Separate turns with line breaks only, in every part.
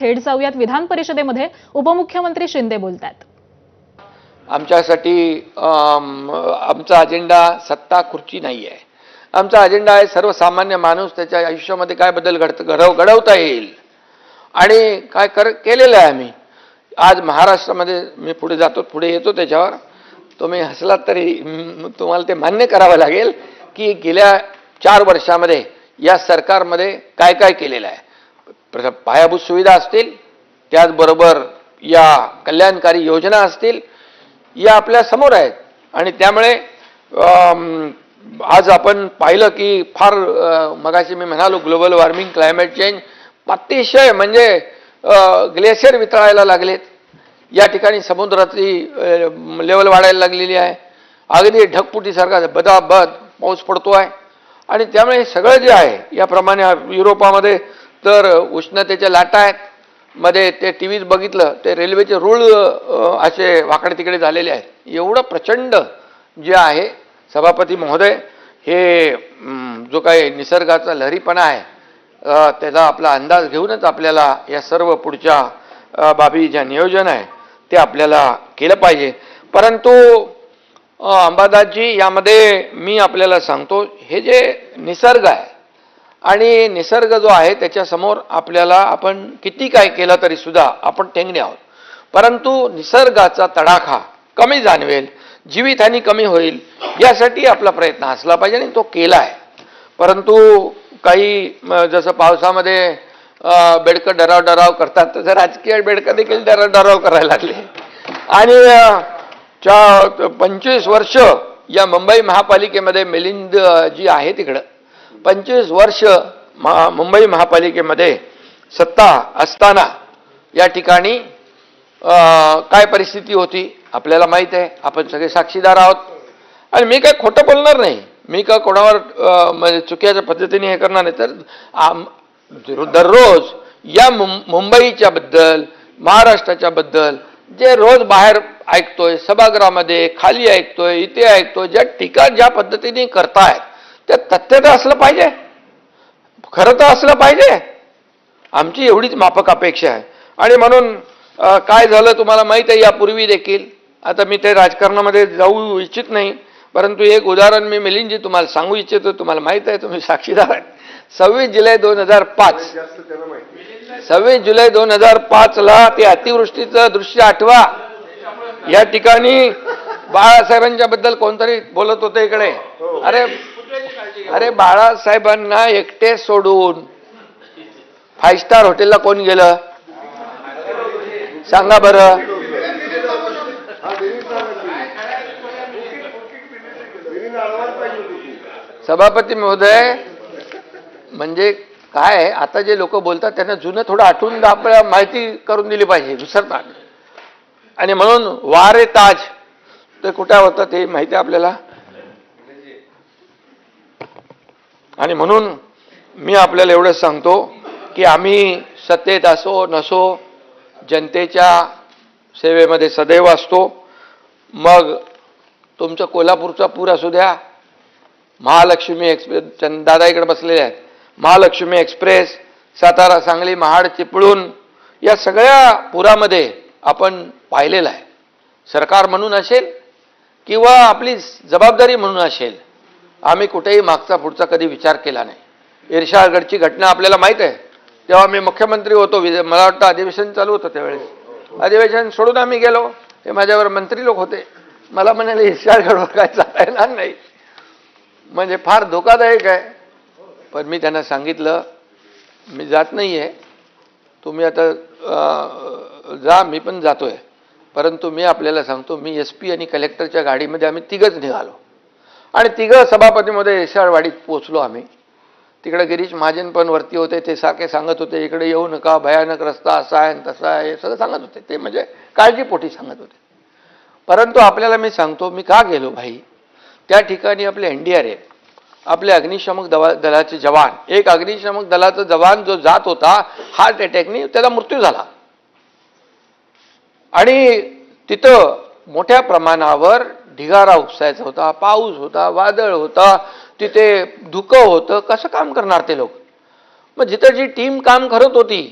थेट जाऊयात विधान परिषदेमध्ये उपमुख्यमंत्री शिंदे बोलतात।
आमच्यासाठी आमचा अजेंडा सत्ता खुर्ची नाही आहे। आमचा अजेंडा आहे सर्वसामान्य माणूस त्याच्या आयुष्यामध्ये काय बदल घडवता येईल आणि काय केलेलं आहे आम्ही। आज महाराष्ट्रामध्ये मी पुढे येतो त्याच्यावर तुम्ही हसलात तरी तुम्हाला ते मान्य करावं लागेल की गेल्या 4 वर्षामध्ये या सरकारमध्ये काय काय केलेलं आहे। पायाभूत सुविधा असतील, त्याचबरोबर या कल्याणकारी योजना असतील, या आपल्या समोर आहेत आणि त्यामुळे आज आपण पाहिलं की फार मगाशी मी म्हणालो ग्लोबल वॉर्मिंग, क्लायमेट चेंज अतिशय म्हणजे ग्लेशियर वितळायला लागलेत। या ठिकाणी समुद्राची लेवल वाढायला लागलेली आहे। अगदी ढगफुटीसारखा बदाबद पाऊस पडतो आहे आणि त्यामुळे हे सगळं जे आहे याप्रमाणे युरोपामध्ये तर उष्णतेच्या लाटा आहेत। मध्ये ते टीव्हीत बघितलं ते रेल्वेचे रूळ असे वाकडे तिकडे झालेले आहेत। एवढं प्रचंड जे आहे सभापती महोदय, हे जो काही निसर्गाचा लहरीपणा आहे त्याचा आपला अंदाज घेऊनच आपल्याला या सर्व पुढच्या बाबी ज्या नियोजन आहे ते आपल्याला केलं पाहिजे। परंतु अंबादासजी, यामध्ये मी आपल्याला सांगतो हे जे निसर्ग आहे आणि निसर्ग जो आहे त्याच्यासमोर आपल्याला आपण किती काय केलं तरी सुद्धा आपण टेंगणे आहोत। परंतु निसर्गाचा तडाखा कमी जाणवेल, जीवितहानी कमी होईल यासाठी आपला प्रयत्न असला पाहिजे आणि तो केला आहे। परंतु काही जसं पावसामध्ये बेडकं डराव करतात तसं राजकीय बेडकं देखील डराव करायला लागले आणि 25 वर्ष या मुंबई महापालिकेमध्ये मिलिंद जी आहे तिकडं 25 वर्ष मुंबई महापालिकेमध्ये सत्ता असताना या ठिकाणी काय परिस्थिती होती आपल्याला माहीत आहे, आपण सगळे साक्षीदार आहोत आणि मी काय खोटं बोलणार नाही, मी का कोणावर म्हणजे चुकीच्या पद्धतीने हे करणार नाही। तर दररोज या मुंबईच्या बद्दल, महाराष्ट्राच्या बद्दल जे रोज बाहेर ऐकतोय, सभागृहामध्ये खाली ऐकतोय, इथे ऐकतोय, ज्या टीका ज्या पद्धतीने करतायत त्या तथ्य तर असलं पाहिजे, खरं तर असलं पाहिजे। आमची एवढीच माफक अपेक्षा आहे आणि म्हणून काय झालं तुम्हाला माहीत आहे यापूर्वी देखील। आता मी ते राजकारणामध्ये जाऊ इच्छित नाही, परंतु एक उदाहरण मी मिलिंदजी तुम्हाला सांगू इच्छितो, तुम्हाला माहीत आहे, तुम्ही साक्षीदार आहेत। 26 जुलै 2005 ला ते अतिवृष्टीचं दृश्य आठवा। या ठिकाणी बाळासाहेबांच्या बद्दल कोणतरी बोलत होते इकडे, अरे बाळासाहेबांना एकटे सोडून 5 स्टार हॉटेलला कोण गेलं सांगा बरं। सभापती महोदय, म्हणजे काय आता जे लोक बोलतात त्यांना जुनं थोडं आठवून आपल्याला माहिती करून दिली पाहिजे, विसरतात। आणि म्हणून वारे ताज ते कुठे होतं ते माहिती आपल्याला, आणि म्हणून मी आपल्याला एवढंच सांगतो की आम्ही सत्तेत असो नसो जनतेच्या सेवेमध्ये सदैव असतो। मग तुमचं कोल्हापूरचा पूर असू द्या, महालक्ष्मी एक्सप्रेस, दादा इकडे बसलेले आहेत, महालक्ष्मी एक्सप्रेस, सातारा सांगली महाड चिपळूण, या सगळ्या पुरामध्ये आपण पाहिलेलं आहे। सरकार म्हणून असेल किंवा आपली जबाबदारी म्हणून असेल, आम्ही कुठेही मागचा पुढचा कधी विचार केला नाही। इर्शाळगडची घटना आपल्याला माहीत आहे, तेव्हा मी मुख्यमंत्री होतो, मला वाटतं अधिवेशन चालू होतं त्यावेळेस, अधिवेशन सोडून आम्ही गेलो, हे माझ्यावर मंत्री लोक होते, मला म्हणाले इर्शाळगडवर काय जाता येणार नाही, म्हणजे फार धोकादायक आहे। पण मी त्यांना सांगितलं मी जात नाही आहे, तुम्ही आता जा, मी पण जातोय, परंतु मी आपल्याला सांगतो मी SP आणि कलेक्टरच्या गाडीमध्ये आम्ही तिघंच निघालो आणि तिघं सभापतीमध्ये इर्शाळवाडीत पोचलो आम्ही। तिकडे गिरीश महाजन पण वरती होते, ते सारखे सांगत होते इकडे येऊ नका, भयानक रस्ता असा आहे तसा आहे, हे सगळं सांगत होते, ते म्हणजे काळजीपोटी सांगत होते। परंतु आपल्याला मी सांगतो मी का गेलो भाई, त्या ठिकाणी आपले NDRF, आपले अग्निशमक दलाचे जवान, एक अग्निशमक दलाचा जवान जो जात होता हार्ट अटॅकने त्याचा मृत्यू झाला आणि तिथं मोठ्या प्रमाणावर ढिगारा उपसायचा होता, पाऊस होता, वादळ होता, तिथे धुकं होतं, कसं काम करणार ते लोक। मग जिथं जी टीम काम करत होती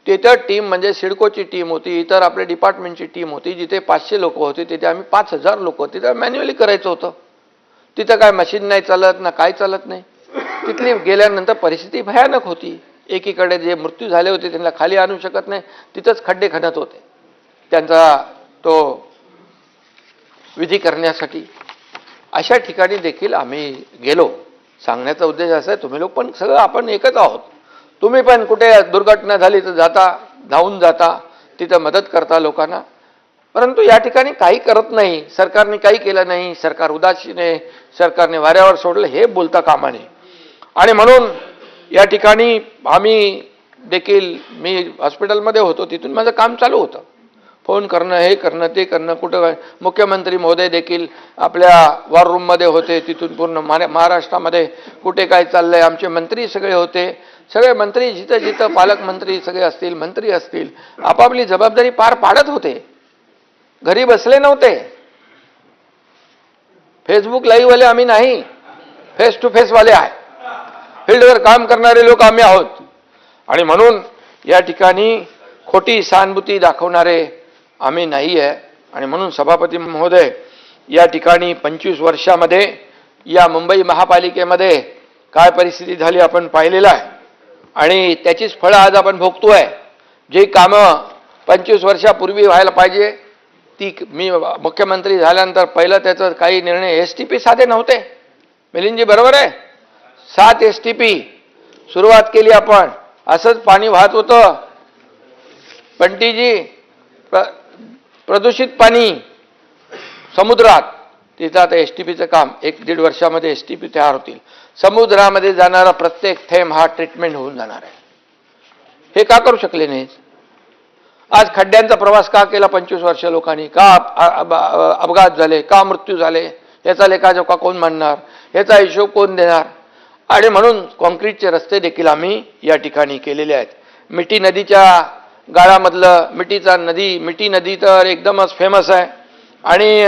तिथं टीम म्हणजे सिडकोची टीम होती, इतर आपल्या डिपार्टमेंटची टीम होती. जिथे 500 लोक होते तिथे आम्ही 5000 लोक होते. तिथं मॅन्युअली करायचं होतं. तिथं काय मशीन नाही चालत ना काय चालत नाही. तिथली गेल्यानंतर परिस्थिती भयानक होती. एकीकडे जे मृत्यू झाले होते त्यांना खाली आणू शकत नाही, तिथंच खड्डे खणत होते त्यांचा तो विधी करण्यासाठी. अशा ठिकाणी देखील आम्ही गेलो. सांगण्याचा उद्देश असा आहे, तुम्ही लोक पण सगळं आपण एकच आहोत. तुम्ही पण कुठे दुर्घटना झाली तर जाता, धावून जाता, तिथं मदत करता लोकांना. परंतु या ठिकाणी काही करत नाही, सरकारने काही केलं नाही, सरकार उदासीन आहे, सरकारने वाऱ्यावर सोडलं, हे बोलता कामा नये. आणि म्हणून या ठिकाणी आम्ही देखील, मी हॉस्पिटलमध्ये होतो, तिथून माझं काम चालू होतं. फोन करणं, हे करणं, ते करणं, कुठं मुख्यमंत्री महोदय देखील आपल्या वॉर रूममध्ये होते. तिथून पूर्ण महाराष्ट्रामध्ये कुठे काय चाललंय, आमचे मंत्री सगळे होते. सगळे मंत्री जिथं जिथं पालकमंत्री सगळे असतील, मंत्री असतील, आपापली जबाबदारी पार पाडत होते. घरी बसले नव्हते. फेसबुक लाईव्ह वाले आम्ही नाही, फेस टू फेस वाले आहे. फील्डवर काम करणारे लोक आम्ही आहोत. आणि म्हणून या ठिकाणी खोटी सहानुभूती दाखवणारे आम्ही नाही आहे. आणि म्हणून सभापती महोदय, या ठिकाणी 25 वर्षामध्ये या मुंबई महापालिकेमध्ये काय परिस्थिती झाली आपण पाहिलेलं आहे. आणि त्याचीच फळं आज आपण भोगतोय. जी कामं 25 वर्षापूर्वी व्हायला पाहिजे ती, मी मुख्यमंत्री झाल्यानंतर पहिलं त्याचं काही निर्णय STP साधे नव्हते. मिलिंदजी बरोबर आहे, 7 STP सुरुवात केली आपण. असंच पाणी वाहत होतं पंटीजी, प्रदूषित पाणी समुद्रात. तिथं आता STPचं काम 1-1.5 वर्षामध्ये STP तयार होतील. समुद्रामध्ये जाणारा प्रत्येक थेंब हा ट्रीटमेंट होऊन जाणार आहे. हे का करू शकले नाही? आज खड्ड्यांचा प्रवास का केला 25 वर्ष लोकांनी? का अपघात झाले, का मृत्यू झाले, याचा लेखाजोखा कोण मांडणार, याचा हिशोब कोण देणार? आणि म्हणून कॉन्क्रीटचे रस्ते देखील आम्ही या ठिकाणी केलेले आहेत. मिठी नदीच्या गाळामधलं मिठी नदी तर एकदमच फेमस आहे. आणि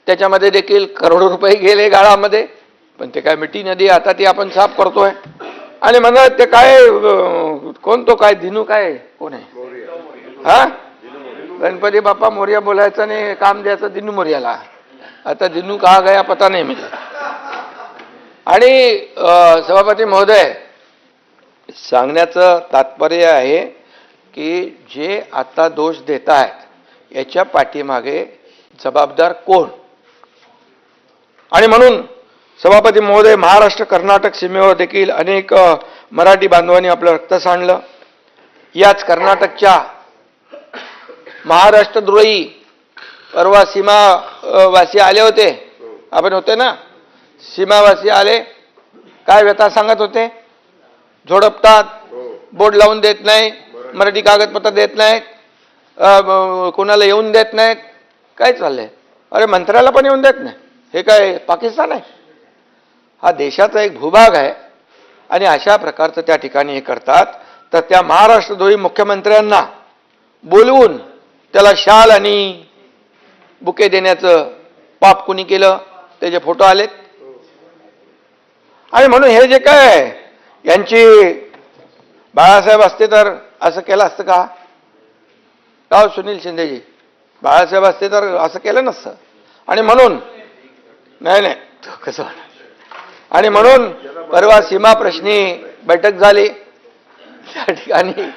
त्याच्यामध्ये देखील करोडो रुपये गेले गाळामध्ये. पण ते काय मिठी नदी आता ती आपण साफ करतोय. आणि म्हणा ते काय, कोण तो काय दिनू काय कोण आहे, हा गणपती बाप्पा मोर्या बोलायचं आणि काम द्यायचं दिनू मोर्याला. आता दिनू कहा गया पता नाही मुझे. आणि सभापती महोदय, सांगण्याचं तात्पर्य आहे की जे आता दोष देत आहेत याच्या पाठीमागे जबाबदार कोण? आणि म्हणून सभापती महोदय, महाराष्ट्र कर्नाटक सीमेवर देखील अनेक मराठी बांधवांनी आपलं रक्त सांडलं. याच कर्नाटकच्या महाराष्ट्रद्रोही परवा सीमावासी आले होते, आपण होते ना, सीमावासी आले, काय व्यथा सांगत होते? झोडपतात, बोर्ड लावून देत नाही, मराठी कागदपत्र देत नाहीत, कोणाला येऊन देत नाहीत. काय चाललंय? अरे मंत्र्याला पण येऊन देत नाही. हे काय पाकिस्तान आहे? हा देशाचा एक भूभाग आहे. आणि अशा प्रकारचं त्या ठिकाणी हे करतात. तर त्या महाराष्ट्रद्रोही मुख्यमंत्र्यांना बोलवून त्याला शाल आणि बुके देण्याचं पाप कुणी केलं? त्याचे फोटो आलेत. आणि म्हणून हे जे काय यांची, बाळासाहेब असते तर असं केलं असतं का? राव सुनील शिंदेजी, बाळासाहेब असते तर असं केलं नसतं. आणि म्हणून नाही कसं. आणि म्हणून परवा सीमा प्रश्नी बैठक झाली. त्या ठिकाणी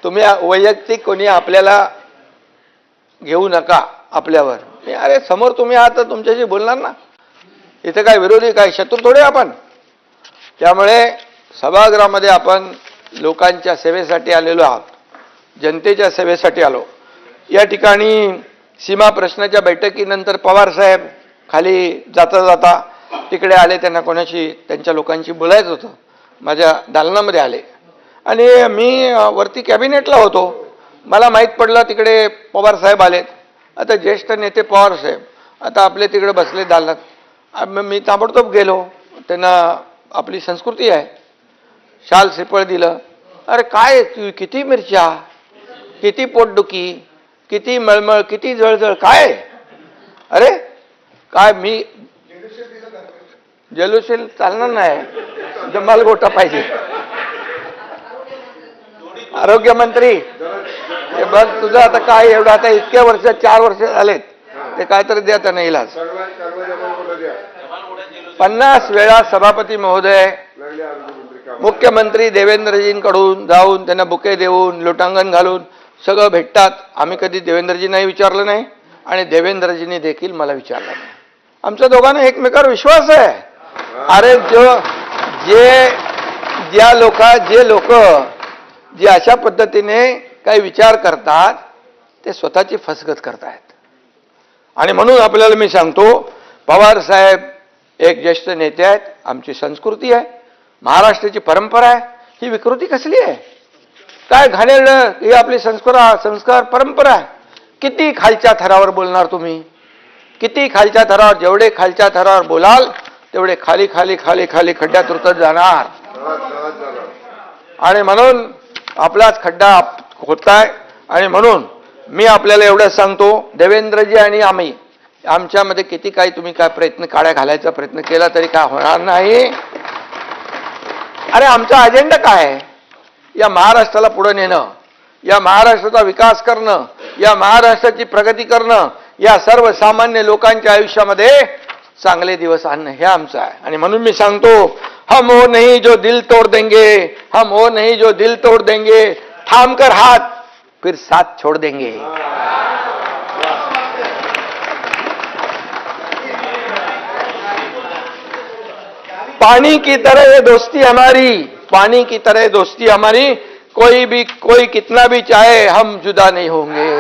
तुम्ही वैयक्तिक कोणी आपल्याला घेऊ नका आपल्यावर. अरे समोर तुम्ही आहात तर तुमच्याशी बोलणार ना. इथे काय विरोधी, काय शत्रू थोडे आपण. त्यामुळे सभागृहामध्ये आपण लोकांच्या सेवेसाठी आलेलो आहोत, जनतेच्या सेवेसाठी आलो. या ठिकाणी सीमा प्रश्नाच्या बैठकीनंतर पवार साहेब खाली जाता जाता तिकडे आले. त्यांना कोणाशी, त्यांच्या लोकांशी बोलायचं होतं. माझ्या दालनामध्ये आले आणि मी वरती कॅबिनेटला होतो. मला माहीत पडलं तिकडे पवार साहेब आलेत. आता ज्येष्ठ नेते पवार साहेब आता आपले तिकडे बसले दालनात. मी ताबडतोब गेलो. त्यांना आपली संस्कृती आहे, शाल श्रीफळ दिलं. अरे काय किती मिरच्या, किती पोटदुखी, किती मळमळ, किती जळजळ, काय? अरे काय मी जल्लोषील चालणार नाही, जमाल गोटा पाहिजे. आरोग्यमंत्री हे बघ तुझं आता काय एवढं आता इतक्या वर्ष 4 वर्ष झालेत ते काहीतरी द्या त्यांना इलाज. 50 वेळा सभापती महोदय मुख्यमंत्री देवेंद्रजींकडून जाऊन त्यांना बुके देऊन लोटांगण घालून सगळं भेटतात. आम्ही कधी देवेंद्रजींनाही विचारलं नाही आणि देवेंद्रजींनी देखील मला विचारलं नाही. आमच्या दोघांना एकमेकावर विश्वास आहे. अरे जे लोक जे अशा पद्धतीने काही विचार करतात ते स्वतःची फसगत करतायत. आणि म्हणून आपल्याला मी सांगतो, पवार साहेब एक ज्येष्ठ नेते आहेत. आमची संस्कृती आहे, महाराष्ट्राची परंपरा आहे. ही विकृती कसली आहे? काय घाणेरडं ही आपली संस्कार परंपरा आहे. किती खालच्या थरावर बोलणार तुम्ही? किती खालच्या थरावर? जेवढे खालच्या थरावर बोलाल तेवढे खाली खाली खाली खाली खड्ड्यात उतरत जाणार. आणि म्हणून आपलाच खड्डा होताय. आणि म्हणून मी आपल्याला एवढं सांगतो, देवेंद्रजी आणि आम्ही आमच्यामध्ये किती काही तुम्ही काय प्रयत्न काड्या घालायचा प्रयत्न केला तरी काय होणार नाही. अरे आमचा अजेंडा काय आहे? या महाराष्ट्राला पुढे नेणं, या महाराष्ट्राचा विकास करणं, या महाराष्ट्राची प्रगती करणं, या सर्वसामान्य लोकांच्या आयुष्यामध्ये चांगले दिवस आणणं हे आमचं आहे. आणि म्हणून मी सांगतो, हम वो नहीं जो दिल तोड़ देंगे, हम वो नहीं जो दिल तोड़ देंगे, थाम कर हाथ फिर साथ छोड़ देंगे. पानी की तरह ये दोस्ती हमारी, पानी की तरह दोस्ती हमारी, कोई कितना भी चाहे हम जुदा नहीं होंगे.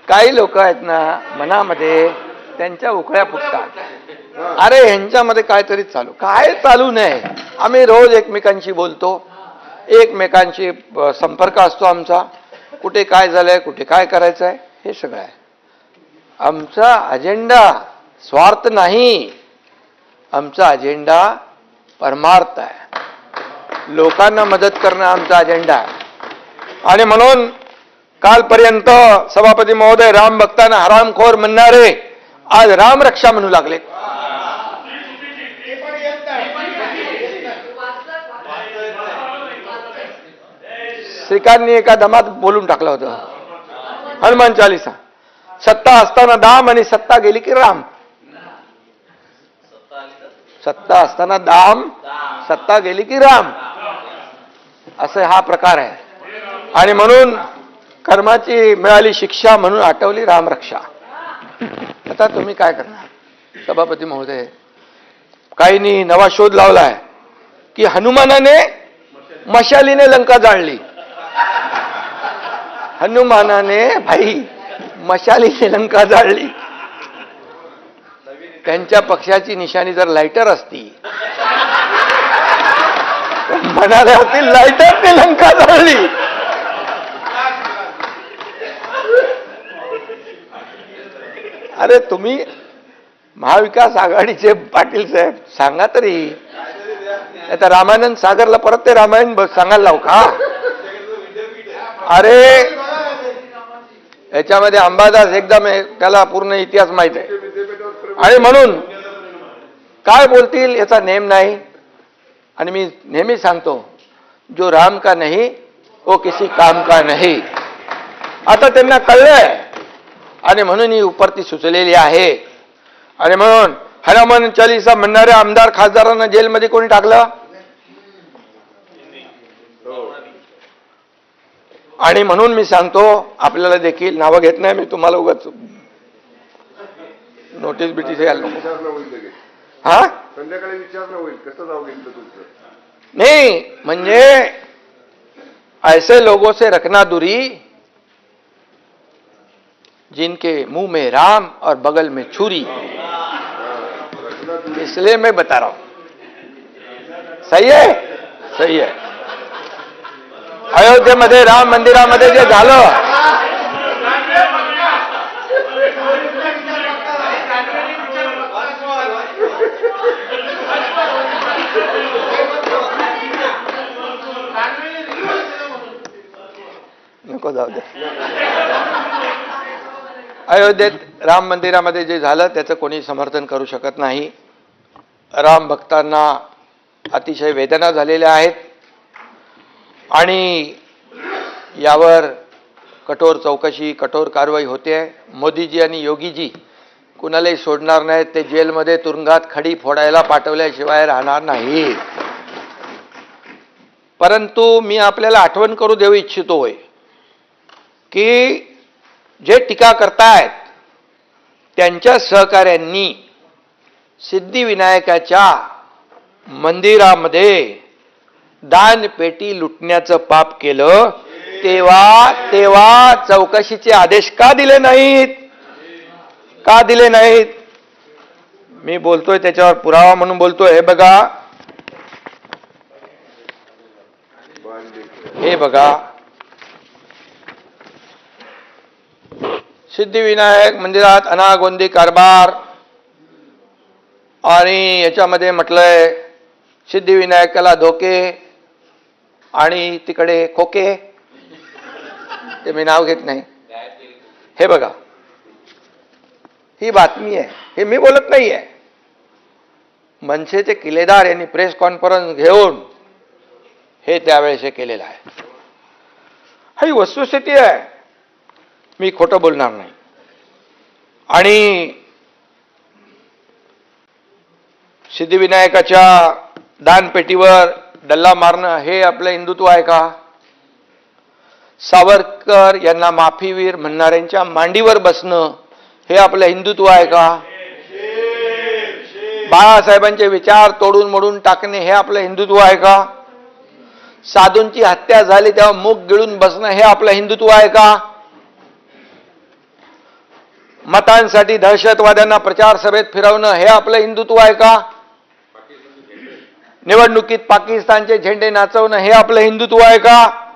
काही लोक आहेत ना मनामध्ये त्यांच्या उकळ्या फुटतात. अरे ह्यांच्यामध्ये काहीतरी चालू नाही. आम्ही रोज एकमेकांशी बोलतो, एकमेकांशी संपर्क असतो आमचा. कुठे काय झालंय, कुठे काय करायचं आहे हे सगळं आहे. आमचा अजेंडा स्वार्थ नाही, आमचा अजेंडा परमार्थ आहे. लोकांना मदत करणं आमचा अजेंडा आहे. आणि म्हणून कालपर्यंत सभापती महोदय राम भक्तांना हरामखोर म्हणणारे आज रामरक्षा म्हणू लागले. श्रीकांतनी एका दमात बोलून टाकलं होतं हनुमान चालीसा, सत्ता असताना दाम आणि सत्ता गेली की राम. सत्ता असताना दाम, सत्ता गेली की राम, असं हा प्रकार आहे. आणि म्हणून कर्माची मिळाली शिक्षा म्हणून आठवली रामरक्षा. आता तुम्ही काय करणार सभापती महोदय? काहींनी नवा शोध लावलाय की हनुमानाने मशालीने लंका जाळली. हनुमानाने भाई मशालीने लंका जाळली. त्यांच्या पक्षाची निशाणी जर लायटर असती म्हणाले होते लायटरने लंका जाळली. अरे तुम्ही महाविकास आघाडीचे पाटील साहेब सांगा तरी. आता रामानंद सागरला परत ते रामायण सांगायला लावू का? अरे याच्यामध्ये अंबादास एकदम त्याला पूर्ण इतिहास माहित आहे. आणि म्हणून काय बोलतील याचा नेम नाही. आणि मी नेहमी सांगतो, जो राम का नहीं वो किसी काम का नहीं. आता त्यांना कळलंय आणि म्हणून ही उपरती सुचलेली आहे. आणि म्हणून हनुमान चालीसा म्हणणाऱ्या आमदार खासदारांना जेलमध्ये कोणी टाकलं? आणि म्हणून मी सांगतो, आपल्याला देखील नावं घेत नाही मी, तुम्हाला उगाच नोटीस बिटीस यायला नको. हा
संध्याकाळी विचारणं होईल कसं जाऊ घेतलं तुमचं.
नहीं म्हणजे ऐसे लोगों से रखना दूरी जिनके मुंह में राम और बगल में छुरी. इसलिए मैं बता रहा हूं. सही है, सही है. अयोध्येमध्ये राम मंदिरामध्ये जे झालं, नको जाऊ दे. अयोध्येत राम मंदिरामध्ये जे झालं त्याचं कोणी समर्थन करू शकत नाही. राम भक्तांना अतिशय वेदना झालेल्या आहेत आणि यावर कठोर चौकशी, कठोर कारवाई होते आहे. मोदीजी आणि योगीजी कुणालाही सोडणार नाहीत. ते जेलमध्ये तुरुंगात खडी फोडायला पाठवल्याशिवाय राहणार नाही. परंतु मी आपल्याला आठवण करू देऊ इच्छितोय की जे टीका करतायत त्यांच्या सहकाऱ्यांनी सिद्धिविनायकाच्या मंदिरामध्ये दानपेटी लुटण्याचं पाप केलं, तेव्हा चौकशीचे आदेश का दिले नाहीत? का दिले नाहीत? मी बोलतोय त्याच्यावर पुरावा म्हणून बोलतोय. हे बघा, सिद्धिविनायक मंदिरात अनागोंदी कारभार आणि याच्यामध्ये म्हटलंय सिद्धिविनायकाला धोके आणि तिकडे खोके, ते मी नाव घेत नाही. हे बघा, ही बातमी आहे, हे मी बोलत नाहीये. मनसेचे किल्लेदार यांनी प्रेस कॉन्फरन्स घेऊन हे त्यावेळेस हे केलेलं आहे. ही वस्तुस्थिती आहे, मी खोटं बोलणार नाही. आणि सिद्धिविनायकाच्या दानपेटीवर डल्ला मारणं हे आपलं हिंदुत्व आहे का? सावरकर यांना माफीवीर म्हणणाऱ्यांच्या मांडीवर बसणं हे आपलं हिंदुत्व आहे का? बाळासाहेबांचे विचार तोडून मोडून टाकणे हे आपलं हिंदुत्व आहे का? साधूंची हत्या झाली तेव्हा मूग गिळून बसणं हे आपलं हिंदुत्व आहे का? मतांसाठी दहशतवाद्यांना प्रचार सभेत फिरवणं हे आपलं हिंदुत्व आहे का? निवडणुकीत पाकिस्तानचे झेंडे नाचवणं हे आपलं हिंदुत्व आहे का?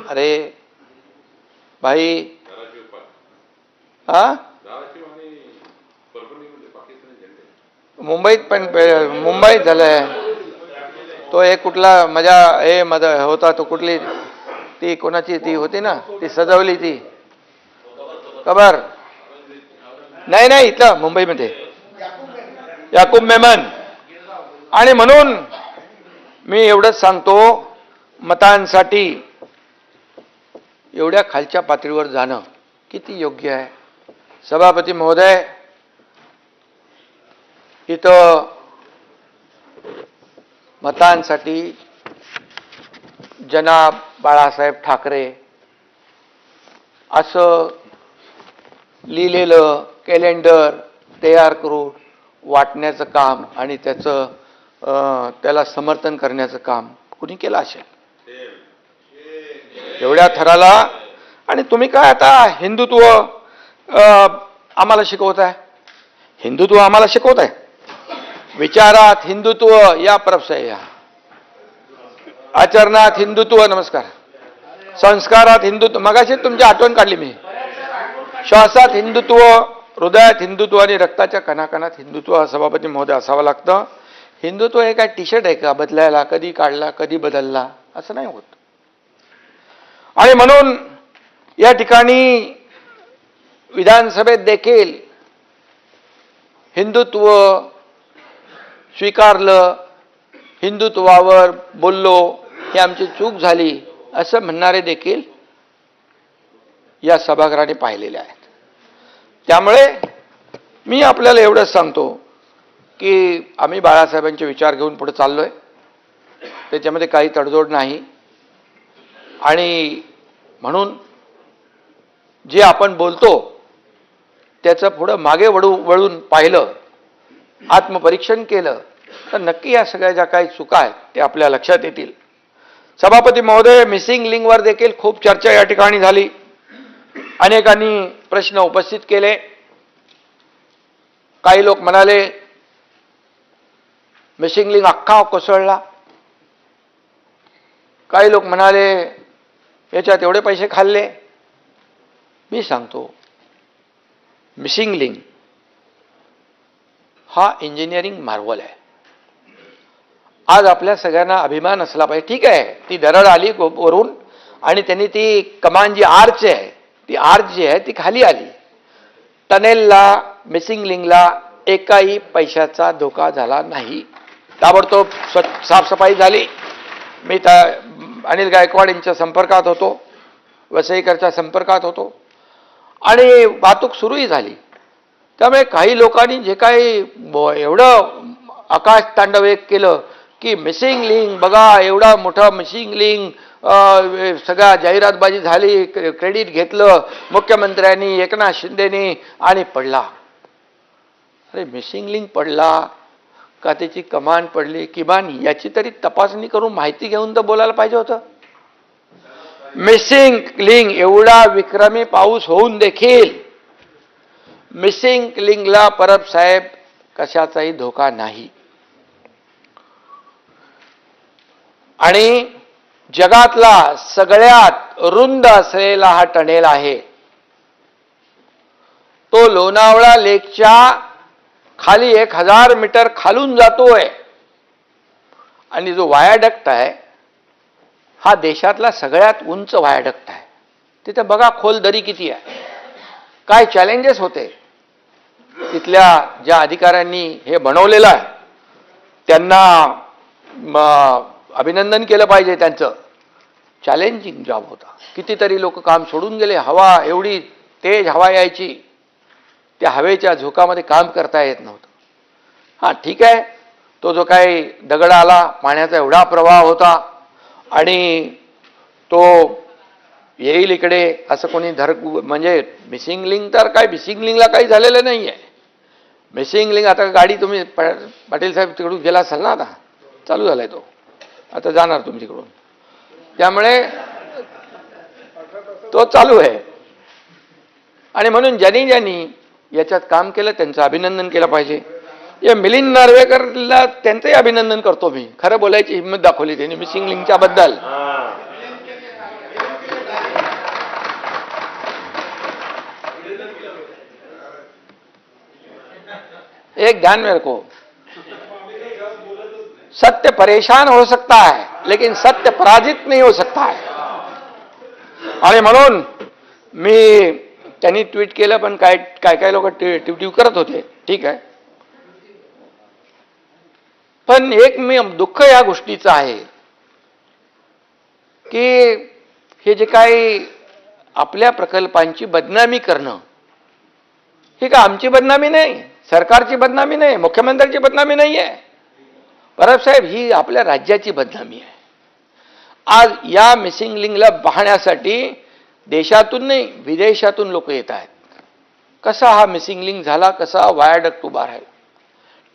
अरे भाई, हा, मुंबईत पण मुंबईत झालंय तो एक कुठला मजा हे होता तो, कुठली ती कोणाची ती होती ना, ती सजवली ती खबर नाही इथलं मुंबईमध्ये याकूब मेमन. आणि म्हणून मी एवढंच सांगतो, मतांसाठी एवढ्या खालच्या पातळीवर जाणं किती योग्य आहे? सभापती महोदय, इथं मतांसाठी जनाब बाळासाहेब ठाकरे असं लिहिलेलं कॅलेंडर तयार करून वाटण्याचं काम आणि त्याला समर्थन करण्याचं काम कुणी केलं असेल एवढ्या थराला? आणि तुम्ही काय आता हिंदुत्व आम्हाला शिकवत आहे? हिंदुत्व आम्हाला शिकवत आहे? विचारात हिंदुत्व या परपसाय या, आचरणात हिंदुत्व, नमस्कार, संस्कारात हिंदुत्व, मगाशी तुमची आठवण काढली मी, श्वासात हिंदुत्व, हृदयात हिंदुत्व आणि रक्ताच्या कणाकणात हिंदुत्व. सभापती महोदय असावं लागतं. हिंदुत्व हे काय टी शर्ट आहे का बदलायला, कधी काढला कधी बदलला, असं नाही होत. आणि म्हणून या ठिकाणी विधानसभेत देखील हिंदुत्व स्वीकारलं, हिंदुत्वावर बोललो, ही आमची चूक झाली असं म्हणणारे देखील या सभागृहाने पाहिलेले आहेत. त्यामुळे मी आपल्याला एवढंच सांगतो की आम्ही बाळासाहेबांचे विचार घेऊन पुढे चाललोय, त्याच्यामध्ये काही तडजोड नाही. आणि म्हणून जे आपण बोलतो त्याचं पुढं मागे वळून पाहिलं, आत्मपरीक्षण केलं तर नक्की या सगळ्या ज्या काही चुका आहेत ते आपल्या लक्षात येतील. सभापती महोदय, मिसिंग लिंकवर देखील खूप चर्चा या ठिकाणी झाली. अनेकांनी प्रश्न उपस्थित केले. काही लोक म्हणाले मिसिंग लिंक अख्खा कोसळला, काही लोक म्हणाले याच्यात एवढे पैसे खाल्ले. मी सांगतो, मिसिंग लिंक हा इंजिनिअरिंग मार्वल आहे. आज आपल्या सगळ्यांना अभिमान असला पाहिजे. ठीक आहे, ती दरड आली वरून आणि त्यांनी ती कमान जी आर्च आहे ती आर्च जी आहे ती खाली आली. टनेलला, मिसिंग लिंकला एकाही पैशाचा धोका झाला नाही. ताबडतोब साफसफाई झाली. मी अनिल गायकवाड यांच्या संपर्कात होतो, वसईकरच्या संपर्कात होतो आणि वाहतूक सुरूही झाली. त्यामुळे काही लोकांनी जे काही एवढं आकाश तांडव एक केलं की मिसिंग लिंक बघा, एवढा मोठा मिसिंग लिंक, सगळ्या जाहिरातबाजी झाली, क्रेडिट घेतलं मुख्यमंत्र्यांनी, एकनाथ शिंदेनी आणि पडला. अरे मिसिंग लिंक पडला का त्याची कमान पडली, किमान याची तरी तपासणी करून माहिती घेऊन तर बोलायला पाहिजे होतं. मिसिंग लिंक एवढा विक्रमी पाऊस होऊन देखील मिसिंग लिंकला परब साहेब कशाचाही धोका नाही. आणि जगातला सगळ्यात रुंद असलेला हा टनेल आहे. तो लोणावळा लेकच्या खाली 1000 मीटर खालून जातोय. आणि जो वायाडक्ट आहे हा देशातला सगळ्यात उंच वायाडक्ट आहे. तिथे बघा खोल दरी किती आहे, काय चॅलेंजेस होते. तिथल्या ज्या अधिकाऱ्यांनी हे बनवलेलं आहे त्यांना अभिनंदन केलं पाहिजे. त्यांचं चॅलेंजिंग जॉब होता. कितीतरी लोक काम सोडून गेले. हवा एवढी तेज हवा यायची, त्या हवेच्या झोकामध्ये काम करता येत नव्हतं. हां ठीक आहे, तो जो काही दगड आला, पाण्याचा एवढा प्रवाह होता आणि तो येईल इकडे असं कोणी म्हणजे मिसिंग लिंक तर काय, मिसिंग लिंकला काही झालेलं नाही आहे. मिसिंग लिंक आता गाडी तुम्ही पाटील साहेब तिकडून गेला असाल ना, आता चालू झालाय तो, आता जाणार तुम्ही तिकडून, त्यामुळे तो चालू आहे. आणि म्हणून ज्यांनी याच्यात काम केलं त्यांचं अभिनंदन केलं पाहिजे. या मिलिंद नार्वेकरला त्यांचंही अभिनंदन करतो मी. खरं बोलायची हिंमत दाखवली त्यांनी मिसिंग लिंकच्या बद्दल. एक ध्यान में रखो, सत्य परेशान हो सकता है लेकिन सत्य पराजित नहीं हो सकता है. आणि म्हणून मी त्यांनी ट्विट केलं, पण काय लोक ट्विट करत होते, ठीक आहे. पण एक मी दुःख या गोष्टीचं आहे की हे जे काही आपल्या प्रकल्पांची बदनामी करणं, ही का आमची बदनामी नाही, सरकारची बदनामी नाही, मुख्यमंत्र्यांची बदनामी नाही आहे. परब साहेब, ही आपल्या राज्याची बदनामी आहे. आज या मिसिंग लिंकला पाहण्यासाठी देशातून नाही विदेशातून लोक येत आहेत. कसा हा मिसिंग लिंक झाला, कसा वायाडक्ट उभा राहिला.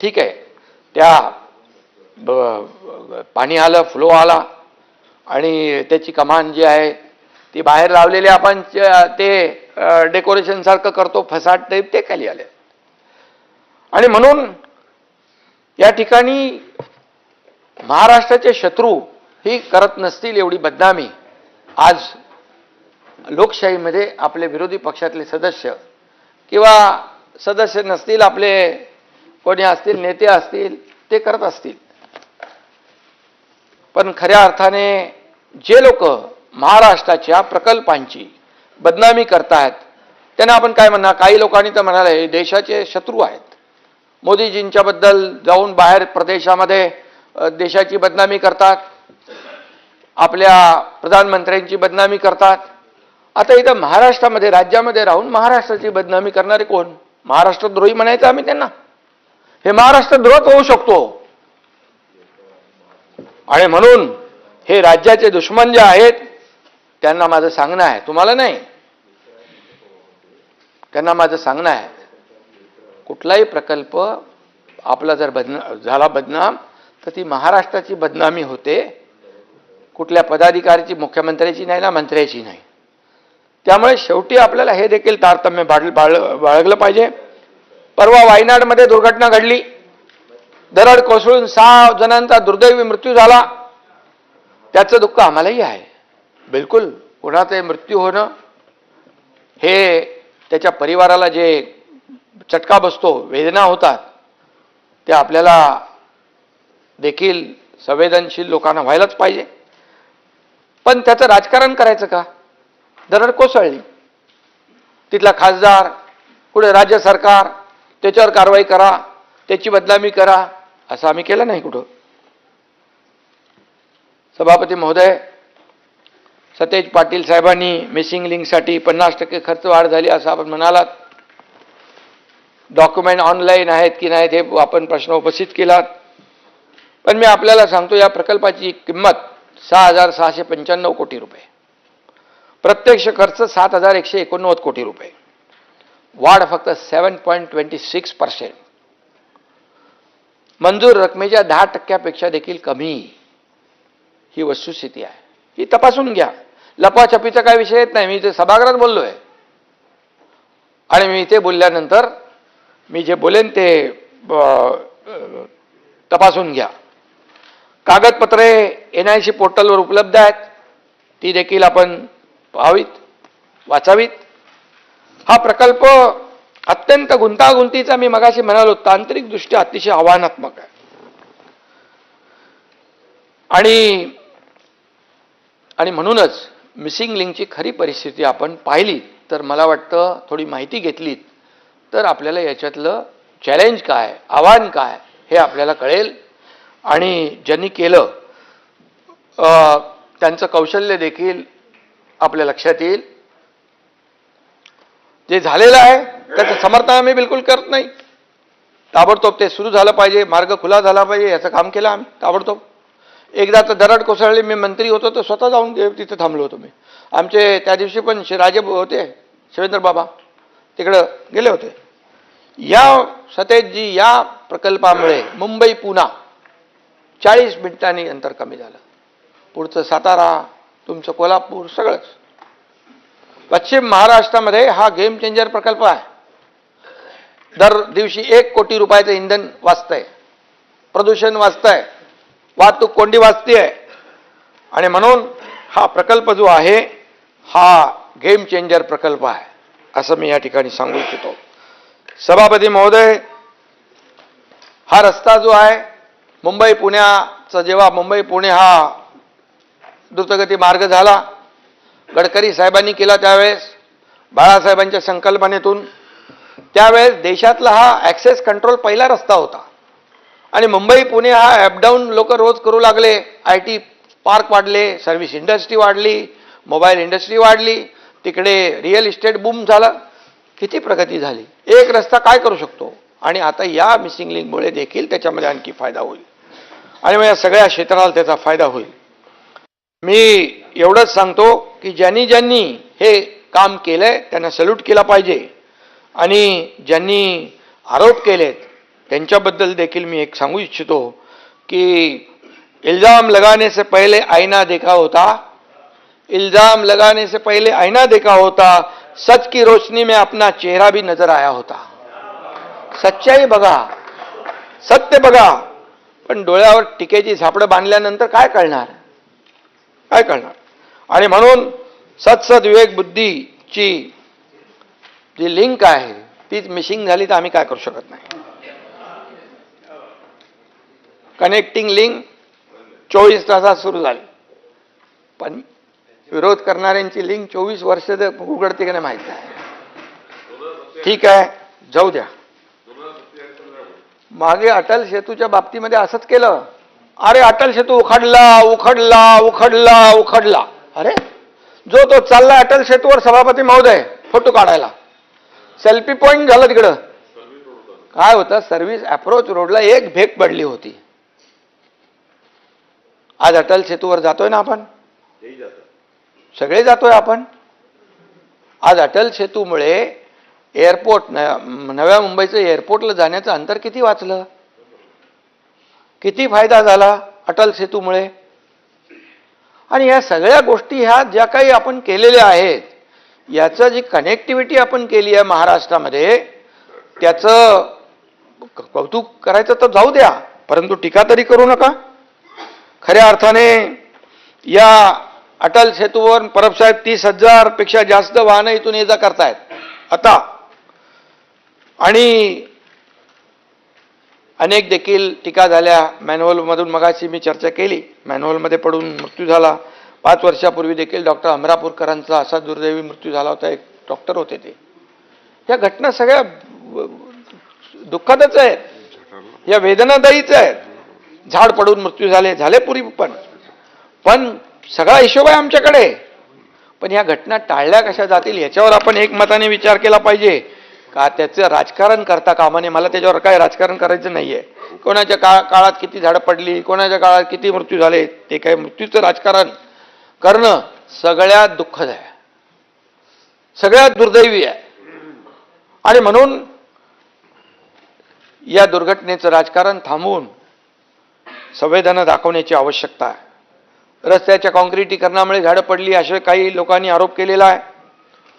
ठीक आहे, त्या पाणी आलं, फ्लो आला आणि त्याची कमान जी आहे ती बाहेर लावलेली आपण ते डेकोरेशन सारखं करतो, फसाट टाईप, ते खाली आले. आणि म्हणून या ठिकाणी महाराष्ट्राचे शत्रू ही करत नसतील एवढी बदनामी आज लोकशाहीमध्ये आपले विरोधी पक्षातले सदस्य किंवा सदस्य नसतील, आपले कोणी असतील, नेते असतील, ते करत असतील. पण खऱ्या अर्थाने जे लोक महाराष्ट्राच्या प्रकल्पांची बदनामी करतायत त्यांना आपण काय म्हणणार. काही लोकांनी तर म्हणाले हे देशाचे शत्रू आहेत. मोदीजींच्या बद्दल जाऊन बाहेर प्रदेशामध्ये देशाची बदनामी करतात, आपल्या प्रधानमंत्र्यांची बदनामी करतात. आता इथं महाराष्ट्रामध्ये, राज्यामध्ये राहून महाराष्ट्राची बदनामी करणारे कोण? महाराष्ट्रद्रोही म्हणायचं आम्ही त्यांना? हे महाराष्ट्रद्रोहच होऊ शकतो. आणि म्हणून हे राज्याचे दुश्मन जे आहेत त्यांना माझं सांगणं आहे, तुम्हाला नाही, त्यांना माझं सांगणं आहे, कुठलाही प्रकल्प आपला जर झाला बदनाम तर ती महाराष्ट्राची बदनामी होते, कुठल्या पदाधिकाऱ्याची, मुख्यमंत्र्याची नाही ना, मंत्र्याची नाही. त्यामुळे शेवटी आपल्याला हे देखील तारतम्य बाळगलं पाहिजे. परवा वायनाडमध्ये दुर्घटना घडली, दरड कोसळून 6 जणांचा दुर्दैवी मृत्यू झाला. त्याचं दुःख आम्हालाही आहे. बिलकुल कोणाचा मृत्यू होणं हे त्याच्या परिवाराला जे चटका बसतो, वेदना होतात, ते आपल्याला देखील संवेदनशील लोकांना व्हायलाच पाहिजे. पण त्याचं राजकारण करायचं का? दरड कोसळली, तिथला खासदार, कुठे राज्य सरकार त्याच्यावर कारवाई करा, त्याची बदनामी करा, असं आम्ही केलं नाही कुठं. सभापती महोदय, सतेज पाटील साहेबांनी मिसिंग लिंकसाठी 50% खर्च वाढ झाली असं आपण म्हणालात. डॉक्युमेंट ऑनलाईन आहेत की नाहीत हे आपण प्रश्न उपस्थित केलात. पण मी आपल्याला सांगतो, या प्रकल्पाची किंमत 6,695 कोटी रुपये, प्रत्यक्ष खर्च 7,189 कोटी रुपये, वाढ फक्त 7.26%, मंजूर रकमेच्या 10% देखील कमी. ही वस्तुस्थिती आहे, ही तपासून घ्या. लपाछपीचा काय विषय येत नाही. मी इथे सभागृहात बोललोय आणि मी इथे बोलल्यानंतर मी जे बोलेन ते तपासून घ्या. कागदपत्रे NIC पोर्टलवर उपलब्ध आहेत, ती देखील आपण पाहावीत, वाचावीत. हा प्रकल्प अत्यंत गुंतागुंतीचा, मी मगाशी म्हणालो, तांत्रिकदृष्ट्या अतिशय आव्हानात्मक आहे. आणि म्हणूनच मिसिंग लिंकची खरी परिस्थिती आपण पाहिली तर मला वाटतं, थोडी माहिती घेतलीत तर आपल्याला याच्यातलं चॅलेंज काय, आव्हान काय हे आपल्याला कळेल. आणि ज्यांनी केलं त्यांचं कौशल्य देखील आपल्या लक्षात येईल. जे झालेलं आहे त्याचं समर्थन आम्ही बिलकुल करत नाही. ताबडतोब ते सुरू झालं पाहिजे, मार्ग खुला झाला पाहिजे, याचं काम केलं आम्ही ताबडतोब. एकदा तर दरड कोसळली, मी मंत्री होतो तर स्वतः जाऊन तिथे थांबलो होतो मी. आमचे त्या दिवशी पण राजे होते, शिवेंद्र बाबा तिकडं गेले होते. या सतेजजी, या प्रकल्पामुळे मुंबई पुणा 40 मिनिटांनी अंतर कमी झालं. पुढचं सातारा, तुमचं कोल्हापूर, सगळंच. पश्चिम महाराष्ट्रामध्ये हा गेम चेंजर प्रकल्प आहे. दर दिवशी 1 कोटी रुपयाचं इंधन वाचतंय, प्रदूषण वाचतंय, वाहतूक कोंडी वाचतेय. आणि म्हणून हा प्रकल्प जो आहे हा गेम चेंजर प्रकल्प आहे असं मी या ठिकाणी सांगू इच्छितो. सभापती महोदय, हा रस्ता जो आहे मुंबई पुण्याचा, जेव्हा मुंबई पुणे हा द्रुतगती मार्ग झाला, गडकरी साहेबांनी केला त्यावेळेस, बाळासाहेबांच्या संकल्पनेतून, त्यावेळेस देशातला हा ॲक्सेस कंट्रोल पहिला रस्ता होता. आणि मुंबई पुणे हा अपडाऊन लोक रोज करू लागले. IT पार्क वाढले, सर्व्हिस इंडस्ट्री वाढली, मोबाईल इंडस्ट्री वाढली, तिकडे रिअल इस्टेट बूम झालं, किती प्रगती झाली. एक रस्ता काय करू शकतो. आणि आता या मिसिंग लिंकमुळे देखील त्याच्यामध्ये आणखी फायदा होईल आणि मग या सगळ्या क्षेत्राला त्याचा फायदा होईल. मी एवढंच सांगतो की ज्यांनी ज्यांनी हे काम केलंय त्यांना सल्यूट केला पाहिजे. आणि ज्यांनी आरोप केलेत त्यांच्याबद्दल देखील मी एक सांगू इच्छितो की इल्जाम लगाने से पहले आईना देखा होता, इल्जाम लगाने से पहले आईना देखा होता, सच की रोशनी में अपना चेहरा भी नजर आया होता. सच्चाई बघा, सत्य बघा, पण डोळ्यावर टिकेची झापडं बांधल्यानंतर काय कळणार, काय कळणार. आणि म्हणून सत्सद विवेक बुद्धीची जी लिंक आहे तीच मिसिंग झाली तर आम्ही काय करू शकत नाही. कनेक्टिंग लिंक 24 तासात सुरू झाली, पण विरोध करणाऱ्यांची लिंक 24 वर्ष उघडते की नाही माहित नाही. ठीक आहे, जाऊ द्या. मागे अटल सेतूच्या बाबतीमध्ये असंच केलं. अरे अटल सेतू उखडला उखडला उखडला उखडला. अरे जो तो चालला अटल सेतूवर सभापती महोदय फोटो काढायला, सेल्फी पॉइंट झालं तिकडं. काय होतं, सर्व्हिस अप्रोच रोडला एक भेग पडली होती. आज अटल सेतूवर जातोय ना आपण, सगळे जातोय आपण. आज अटल सेतूमुळे एअरपोर्ट, नव्या मुंबईचं एअरपोर्टला जाण्याचं अंतर किती वाचलं, किती फायदा झाला अटल सेतूमुळे. आणि या सगळ्या गोष्टी ह्या ज्या काही आपण केलेल्या आहेत, याचं जी कनेक्टिव्हिटी आपण केली आहे महाराष्ट्रामध्ये, त्याचं कौतुक करायचं तर जाऊ द्या, परंतु टीका तरी करू नका. खऱ्या अर्थाने या अटल सेतूवर परबसाहेब 30,000 पेक्षा जास्त वाहनं इथून ये जा करतायत आता. आणि अनेक देखील टीका झाल्या मॅन्युअलमधून. मगाशी मी चर्चा केली, मॅन्युअलमध्ये पडून मृत्यू झाला. 5 वर्षापूर्वी देखील डॉक्टर अमरापूरकरांचा असा दुर्दैवी मृत्यू झाला होता. एक डॉक्टर होते ते, या घटना सगळ्या दुःखदच आहेत, या वेदनादायीच आहेत. झाड पडून मृत्यू झाले पूर्वी, पण सगळा हिशोब आहे आमच्याकडे. पण या घटना टाळल्या कशा जातील याच्यावर आपण एकमताने विचार केला पाहिजे का. त्याचं राजकारण करता कामा नये. मला त्याच्यावर काय राजकारण करायचं नाहीये. कोणाच्या काळात किती झाडं पडली, कोणाच्या काळात किती मृत्यू झाले, ते काय मृत्यूचं राजकारण करणं सगळ्यात दुःखद आहे, सगळ्यात दुर्दैवी आहे. आणि म्हणून या दुर्घटनेचं राजकारण थांबवून संवेदना दाखवण्याची आवश्यकता आहे. रस्त्याच्या काँक्रिटीकरणामुळे झाडं पडली असे काही लोकांनी आरोप केलेला आहे.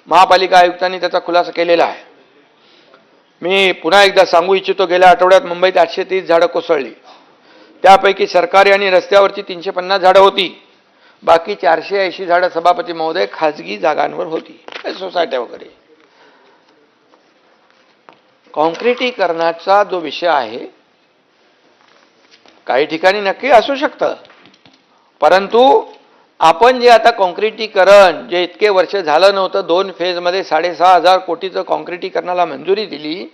महापालिका आयुक्तांनी त्याचा खुलासा केलेला आहे. मी पुन्हा एकदा सांगू इच्छितो, गेल्या आठवड्यात मुंबईत 830 झाडं कोसळली. त्यापैकी सरकारी आणि रस्त्यावरची 350 झाडं होती. बाकी 480 झाडं सभापती महोदय खाजगी जागांवर होती, सोसायट्या वगैरे. काँक्रिटीकरणाचा जो विषय आहे काही ठिकाणी नक्की असू शकतं, परंतु आपण जे आता काँक्रिटीकरण जे इतके वर्ष झालं नव्हतं, 2 फेजमध्ये 6,500 कोटीचं काँक्रिटीकरणाला मंजुरी दिली,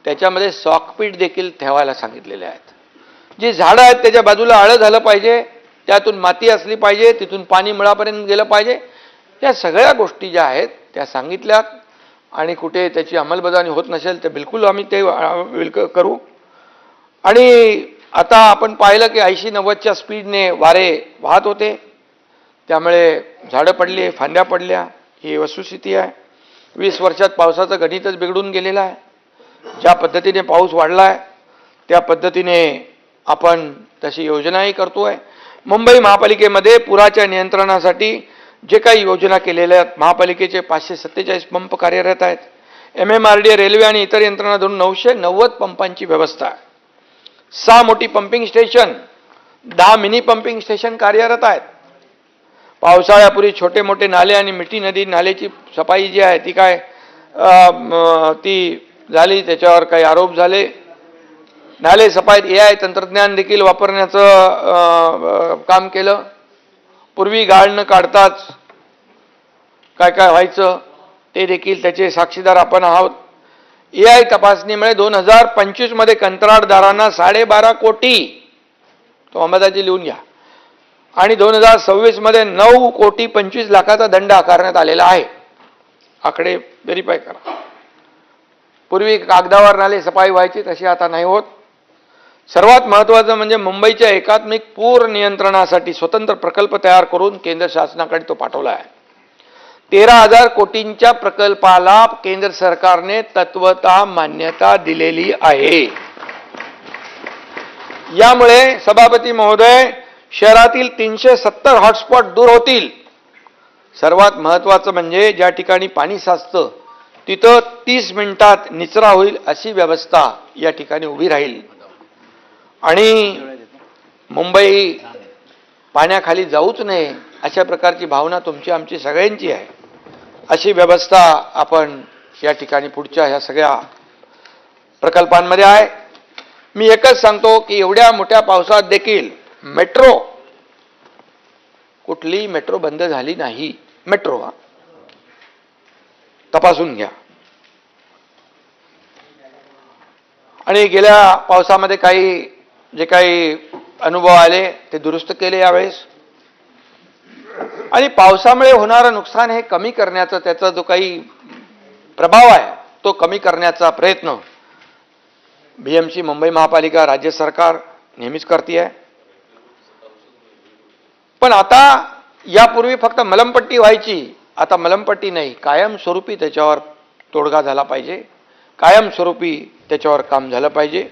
त्याच्यामध्ये सॉकपीट देखील ठेवायला सांगितलेले आहेत. जी झाडं आहेत त्याच्या बाजूला आळं झालं पाहिजे, त्यातून माती असली पाहिजे, तिथून पाणी मुळापर्यंत गेलं पाहिजे. या सगळ्या गोष्टी ज्या आहेत त्या सांगितल्यात आणि कुठे त्याची अंमलबजावणी होत नसेल तर बिलकुल आम्ही ते करू. आणि आता आपण पाहिलं की 80-90च्या स्पीडने वारे वाहत होते, त्यामुळे झाडं पडली, फांद्या पडल्या. ही वस्तुस्थिती आहे. 20 वर्षात पावसाचं गणितच बिघडून गेलेलं आहे. ज्या पद्धतीने पाऊस वाढला आहे त्या पद्धतीने आपण तशी योजनाही करतोय. मुंबई महापालिकेमध्ये पुराच्या नियंत्रणासाठी जे काही योजना केलेल्या आहेत, महापालिकेचे 547 पंप कार्यरत आहेत. MMRDA, रेल्वे आणि इतर यंत्रणा धरून 990 पंपांची व्यवस्था आहे. 6 मोठी pumping station, 10 mini pumping station कार्यरत आहेत. पावसाळ्यापूर्वी छोटे मोठे नाले आणि मिठी नदी नाल्याची सफाई जी आहे ती झाली, त्याच्यावर काही आरोप झाले. नाले सफाईत AI तंत्रज्ञान देखील वापरण्याचं काम केलं. पूर्वी गाळ न काढताच काय काय व्हायचं ते देखील त्याचे साक्षीदार आपण आहोत. AI तपासणीमुळे 2025 मध्ये कंत्राटदारांना 12.5 कोटी, तो अंबादाजी लिहून घ्या, आणि 2026 मध्ये 9,25,00,000चा दंड आकारण्यात आलेला आहे. आकडे व्हेरीफाय करा. पूर्वी कागदावर नाले सफाई व्हायची, तशी आता नाही होत. सर्वात महत्त्वाचं म्हणजे मुंबईच्या एकात्मिक पूर नियंत्रणासाठी स्वतंत्र प्रकल्प तयार करून केंद्र शासनाकडे तो पाठवला आहे. 13,000 कोटींच्या प्रकल्पाला केंद्र सरकारने तत्वतः मान्यता दिलेली आहे. यामुळे सभापती महोदय शहरातील 370 हॉटस्पॉट दूर होतील. सर्वात महत्त्वाचं म्हणजे ज्या ठिकाणी पाणी साचतं तिथं 30 मिनिटात निचरा होईल अशी व्यवस्था या ठिकाणी उभी राहील. आणि मुंबई पाण्याखाली जाऊच नये अशा प्रकारची भावना तुमची आमची सगळ्यांची आहे. अशी व्यवस्था आपण या ठिकाणी पुढच्या ह्या सगळ्या प्रकल्पांमध्ये आहे. मी एकच सांगतो की एवढ्या मोठ्या पावसात देखील कुठली मेट्रो बंद झाली नाही. मेट्रो तपासून घ्या. आणि गेल्या पावसामध्ये जे काही अनुभव आले ते दुरुस्त केले यावेळेस. आणि पावसामुळे होणारं नुकसान हे कमी करण्याचा, त्याचा जो काही प्रभाव आहे तो कमी करण्याचा प्रयत्न BMC, मुंबई महापालिका, राज्य सरकार नेहमीच करते आहे. पण आता यापूर्वी फक्त मलमपट्टी व्हायची, आता मलमपट्टी नाही, कायमस्वरूपी त्याच्यावर तोडगा झाला पाहिजे, कायमस्वरूपी त्याच्यावर काम झालं पाहिजे.